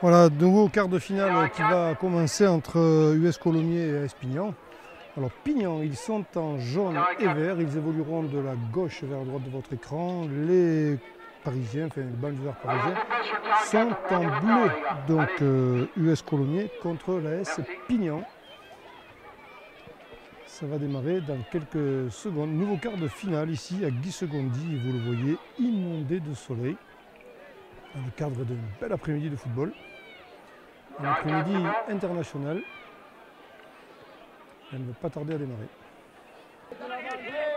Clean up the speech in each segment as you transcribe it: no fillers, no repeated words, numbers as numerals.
Voilà, de nouveau quart de finale qui va commencer entre US Colomiers et AS Pignan. Alors Pignan, ils sont en jaune et vert, ils évolueront de la gauche vers la droite de votre écran. Les Parisiens, enfin les banlieusards parisiens, sont en bleu. Donc US Colomiers contre l'AS Pignan. Ça va démarrer dans quelques secondes. Nouveau quart de finale ici à Guy Segondi, vous le voyez, inondé de soleil. Dans le cadre d'un bel après-midi de football. Un après-midi international. Elle ne va pas tarder à démarrer.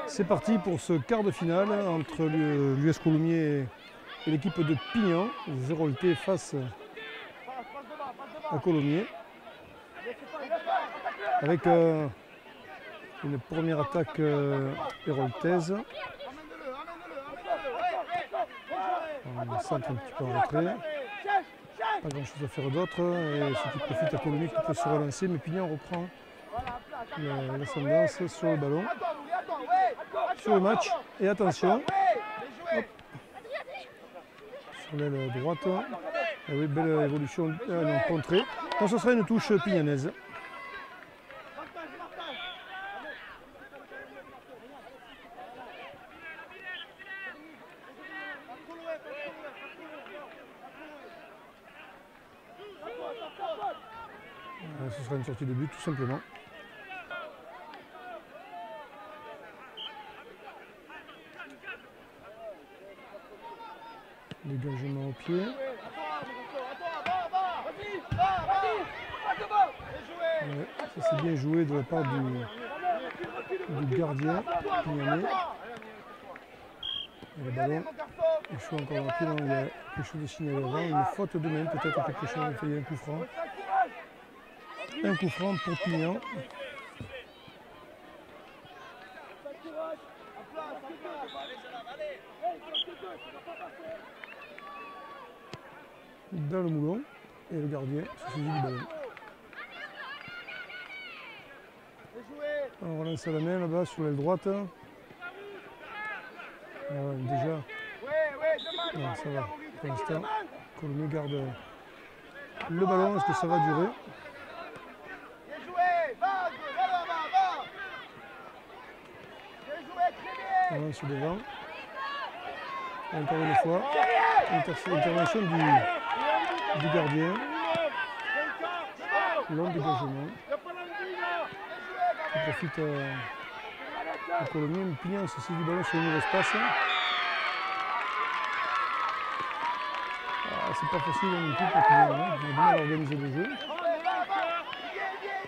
C'est parti pour ce quart de finale entre l'US Colomiers et l'équipe de Pignan. 0-T face à Colomiers. Avec une première attaque héroltaise. On centre un petit peu en retrait. Pas grand chose à faire d'autre. Et ce qui profite à Colomiers qui peut se relancer. Mais Pignan reprend l'ascendance sur le ballon. Sur le match. Et attention. Hop. Sur l'aile droite. Ah oui, belle évolution contrée. Donc ce sera une touche pignanaise. Ce sera une sortie de but tout simplement. Dégagement au pied. Ouais, ça c'est bien joué de la part du gardien pignanais. Le ballon échoue encore un peu, il y a quelque chose de signalé avant, une faute de main, peut-être quelque chose, il y a un coup franc. Un coup franc pour Pignan. Dans le moulon, et le gardien se saisit du ballon. On relance à la main là-bas sur l'aile droite. Déjà, non, ça va. Pour l'instant, Colomiers garde le ballon. Est-ce que ça va durer? On lance devant. Encore une fois, intervention du gardien. Long dégagement. Il profite à Colomiers. Mais Pignan se saisit du ballon sur le nouveau espace. C'est pas facile non plus pour Pignan. On a du mal à organiser le jeu.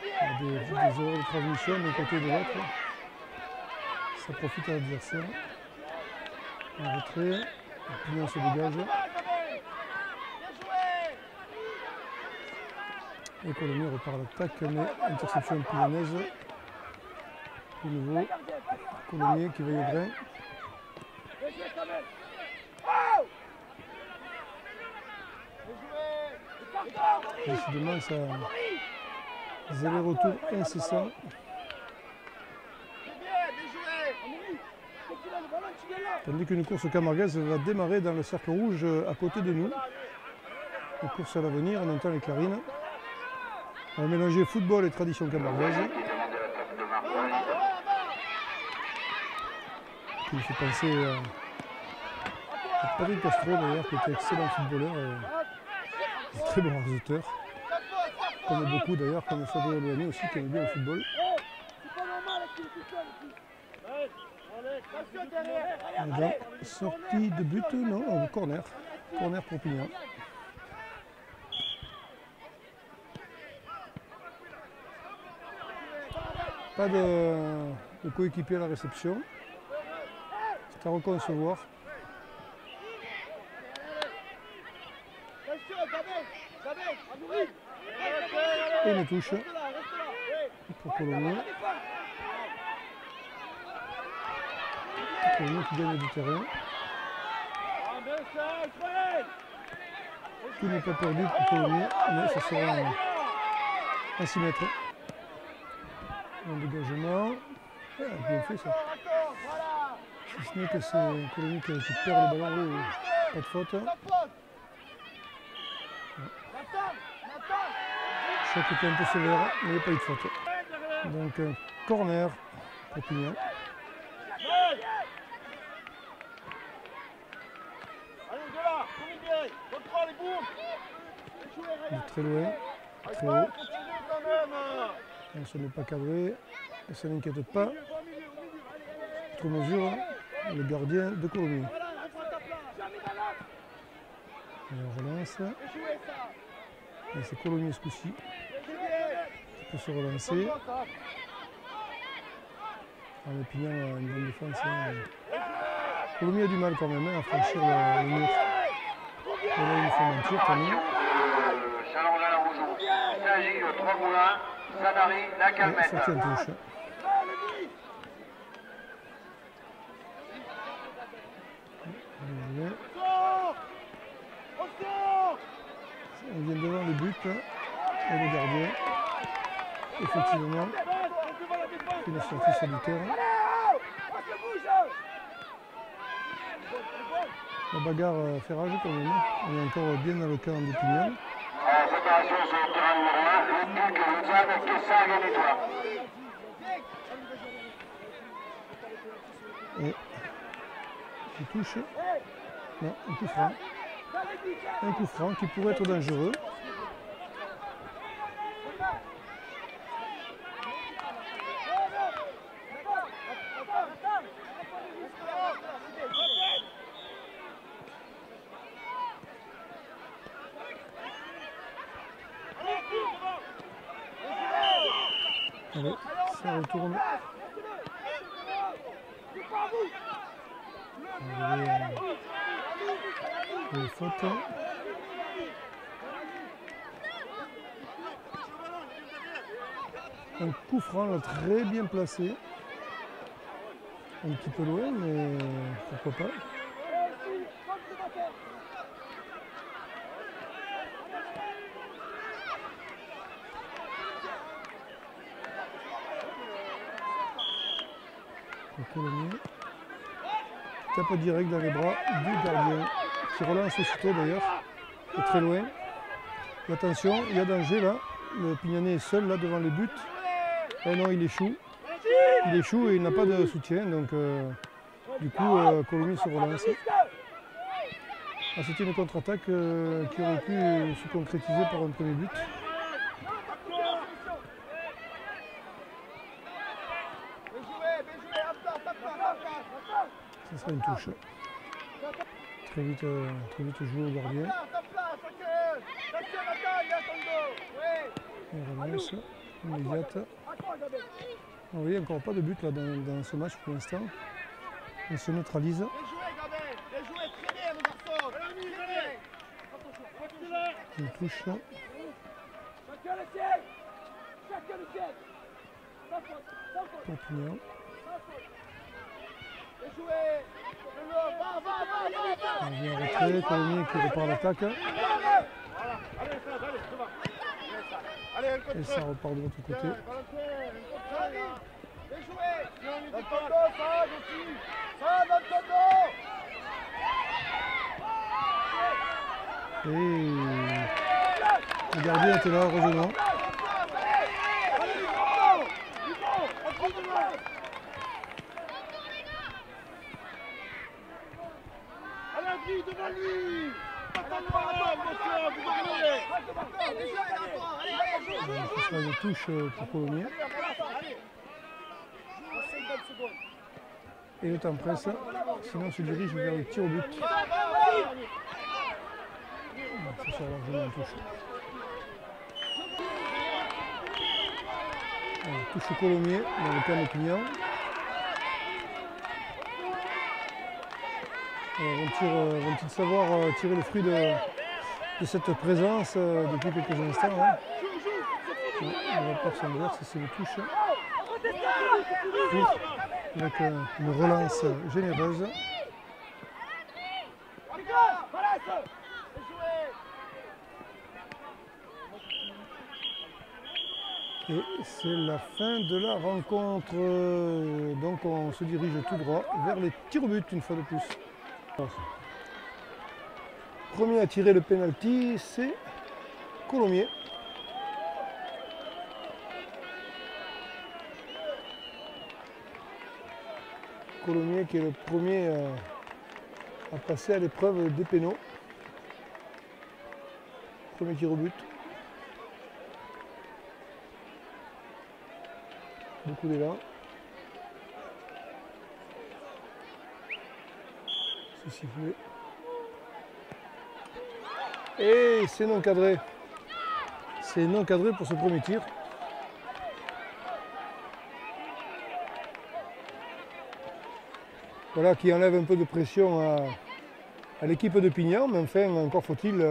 Il y a des erreurs de transmission d'un côté et de l'autre. Ça profite à l'adversaire. En retrait. Pignan se dégage. Et Colomiers repart à l'attaque, mais interception pignanaise. De nouveau, Colomiers qui veille au grain. Décidément, ça des allers-retours incessants. Tandis qu'une course camarguaise va démarrer dans le cercle rouge à côté de nous. Une course à l'avenir, on entend les clarines. On va mélanger football et tradition camarguaise. Qui me fait penser à Patrick Castro d'ailleurs, qui était excellent footballeur et très bon réalisateur. Comme beaucoup d'ailleurs, comme Fabio Luani aussi, qui aimait bien le football. Là, sortie de but, non, corner. Corner pour Pignan. Pas de coéquipier à la réception. C'est à reconcevoir. Et une touche pour Colomiers. Colomiers qui gagne du terrain. Tout n'est pas perdu pour Colomiers, mais ce sera un 6 mètres. Un dégagement. Ah, bien fait ça. Si ce n'est que c'est Colomiers qui perd le ballon, pas de faute. choc était un peu sévère, mais il n'y a pas eu de faute. Donc un corner pour Pignan. De très loin, très haut. Ça n'est pas cadré, et ça n'inquiète pas. Outre mesure, le gardien de Colomiers. Et on relance. Et c'est Colomiers ce coup-ci qui peut se relancer. Le Pignan a une bonne défense. Colomiers a du mal quand même à franchir le mur. Et là, il faut mentir, Tony. Challenge à la Rougeau. Il s'agit de 3 moulins, Sanary, la Calmette. Ça tient touche. On vient devant le but et le gardien. Effectivement, il a sorti sur du terrain. La bagarre fait rage quand même. On est encore bien dans le camp de Pignan. Préparation sur le terrain numéro 1, le Duc, Lausanne, Kessa, Ganetois. Et il touche. Non, un coup franc. Un coup franc qui pourrait être dangereux. Allez, ça retourne. Les fautes. Un coup franc là, très bien placé. Un petit peu loin, mais pourquoi pas. Colomiers. Tape direct dans les bras du gardien, qui relance aussitôt d'ailleurs, est très loin. Et attention, il y a danger là, le Pignanais est seul là devant les buts. Oh non, il échoue. Il échoue et il n'a pas de soutien, donc du coup Colomiers se relance. Ah, c'était une contre-attaque qui aurait pu se concrétiser par un premier but. Ça sera une touche. Très vite joué au gardien. Et relance immédiate. Vous voyez, encore pas de but là dans ce match pour l'instant. On se neutralise. Une touche. Pour Pignan. On vient en retrait, Colomiers qui repart l'attaque. Et ça repart de l'autre côté. Et le gardien était là, heureusement. Devant lui. Ce sera une touche pour Colomiers. Et le temps presse, sinon on se dirige vers le tir au but. Ça sera largement une touche. Alors, touche Colomiers dans le camp de Pignan. Vont-ils savoir tirer le fruit de cette présence depuis quelques instants hein. On va pas s'inverse, c'est une touche. Avec une relance généreuse. Et c'est la fin de la rencontre. Donc on se dirige tout droit vers les tirs au but une fois de plus. Premier à tirer le penalty, c'est Colomiers. Colomiers qui est le premier à passer à l'épreuve des pénaux. Premier tir au but. Beaucoup d'élan. C'est sifflé. Et c'est non cadré. C'est non cadré pour ce premier tir. Voilà qui enlève un peu de pression à l'équipe de Pignan, mais enfin encore faut-il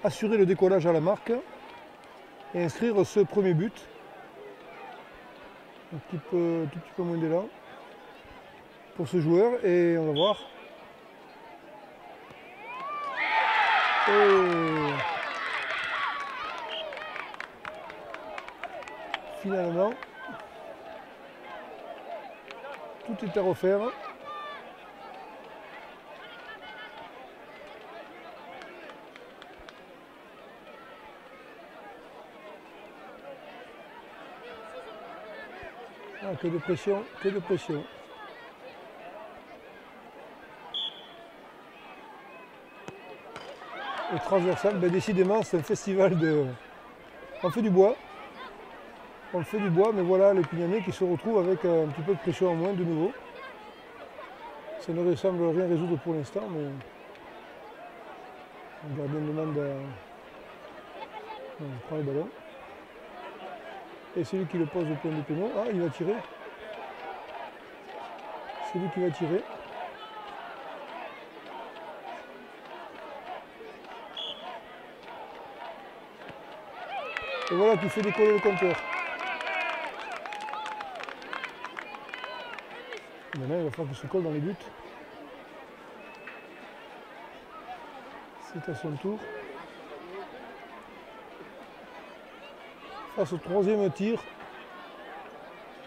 assurer le décollage à la marque et inscrire ce premier but. Un tout petit peu moins d'élan pour ce joueur et on va voir. Et finalement, tout est à refaire. Ah, que de pression, que de pression. Et transversal, ben décidément c'est un festival de... On fait du bois. On fait du bois, mais voilà les Pignanais qui se retrouvent avec un petit peu de pression en moins de nouveau. Ça ne semble rien résoudre pour l'instant, mais le gardien demande à... On prend le ballon. Et c'est lui qui le pose au point de pénal. Ah, il va tirer. C'est lui qui va tirer. Et voilà qui fait décoller le compteur. Maintenant, il va falloir qu'il se colle dans les buts. C'est à son tour. Face au troisième tir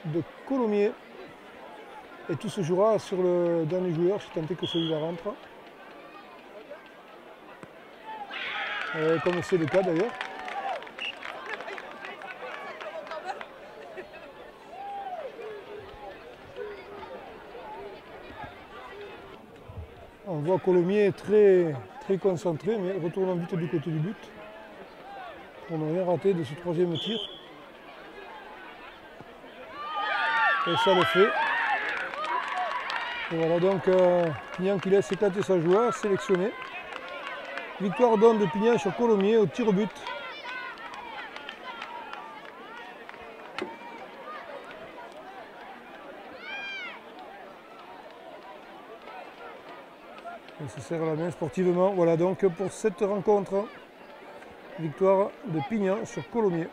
de Colomiers. Et tout se jouera sur le dernier joueur, si tant est que celui-là rentre. Comme c'est le cas d'ailleurs. On voit Colomiers très concentré, mais retournant vite du côté du but. On n'a rien raté de ce troisième tir. Et ça le fait. Et voilà donc Pignan qui laisse éclater sa joie, sélectionné. Victoire donc de Pignan sur Colomiers au tir au but. On se serre la main sportivement. Voilà donc pour cette rencontre. Victoire de Pignan sur Colomiers.